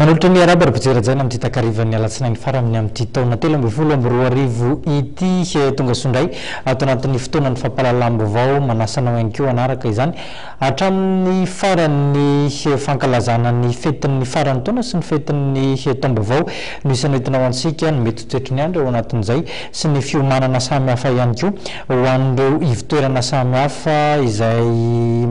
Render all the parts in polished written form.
Manolotra ny araba rapijerajana amin'ity takarivan'ny alatsinainy farany amin'ity taona telo amby folo amby roa arivo ity tonga sondray ato anatin'ny fotoanany fampahalalam-baovao manasanao ihany koa anaraka izany hatramin'ny farany fankalazana ny fetin'ny farany taona sy ny fetin'ny taom-baovao no isany entinao antsika ny mety toetriny andro ao anatin'izay sy ny fiomanana samihafa ihany koa ho an'ireo ivitoerana samihafa izay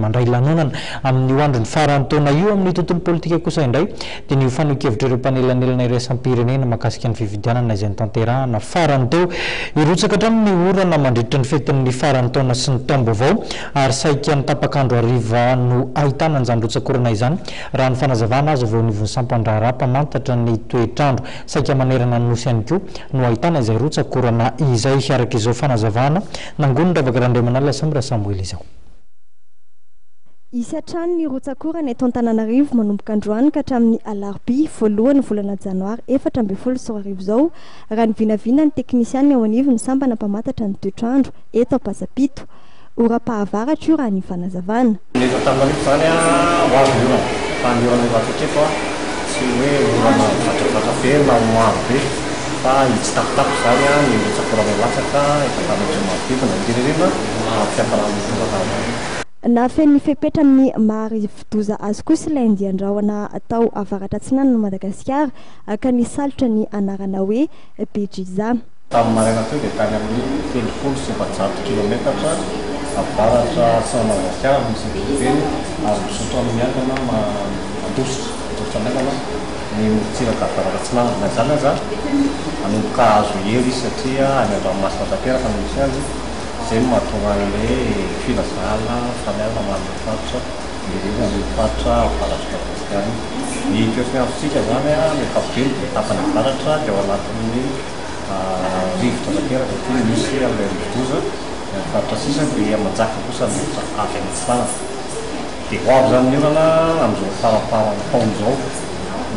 mandray lanonana amin'ny androny farany taona io amin'ny tontolo politika kosa indray dia ny fanokevitra ireo mpanelanelana iraisam-pirenena mahakasika ny fifidianana izay nitanterahana farany teo irotsaka hatramin'ny orana mandritra ny fetin'ny farany taona sy ny taom-baovao ary saika ny tapakandro ariva no ahitana ny zandrotsakorana izany raha ny fanazavana azy vao nivony sampandraharapa mantatra ny toetrandro saika manerana ny nosy ihany koa no ahitana izay rotsakorana izay araka izao fanazavana nangonony ravaka randriamanala samby raha Samuel izao. Isy hatrany ny rotsakorana eto Antananarivo manomboka androany ka hatramin'ny alarobia voalohany volana janoary 14 sy 20 izao raha ny vinavina ny teknisiany ao anivony sambana mpamantatra ny toetrandro eto Ampiasapito ora-pahavaratra io raha ny fanazavana. Ny eto Antananarivo zany ho avy io fa ny orana ivatakeko tsy hoe orana vatravatra be na maro be fa hitsitapitapy zany ny rotsakorana latsaka eto Antananarivo na ndirerena ampiakarana na fen'ny fepetra amin'ny maharivo-doza azy kosa ilay andian-drahona atao avaratra atsinana no Madagasikara ka ny salotra ny anarana hoe Bejiza. Tamin'ny maraina teo dia tany amin'ny 700 kilometatra avaratra atsinana Madagasikara misy bibeny ary misotro amin'ny andana mandositra amin'ny andana ny motsiraka avaratra atsinana na zany aza anomboka azo hery satria any an-dranomasina tanteraka no misy azy zay mahatonga an'ilay filazana faniana manana faritra ireny amin'ny faritra avaratra Madagasikara. Ny toetrany azontsika zany ny ankapobeny dia tapany avaratra dia ao anatin'ny rivotra tanteraka ty misy amin'ilay rivo-doza ny faritra sisa dia manjaka kosa ny avy amin'ny tsanana dia ho avy zany ny orana amin'izao farafarany taona zao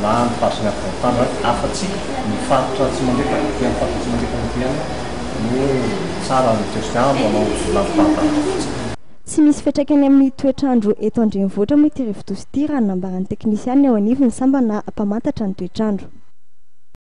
na ny faritra ny afovoantany afa-tsy ny faritra tsy mandefa ny faritra tsy mandefa ny tiany no tsara ny toetrandro anao volana tsy misy fiantraikany amin'ny toetrandro eto andrenivohitra moa ity rivo-doza ity raha nambaran'ny teknisiany ao anivony sambana mpamantatra ny toetrandro.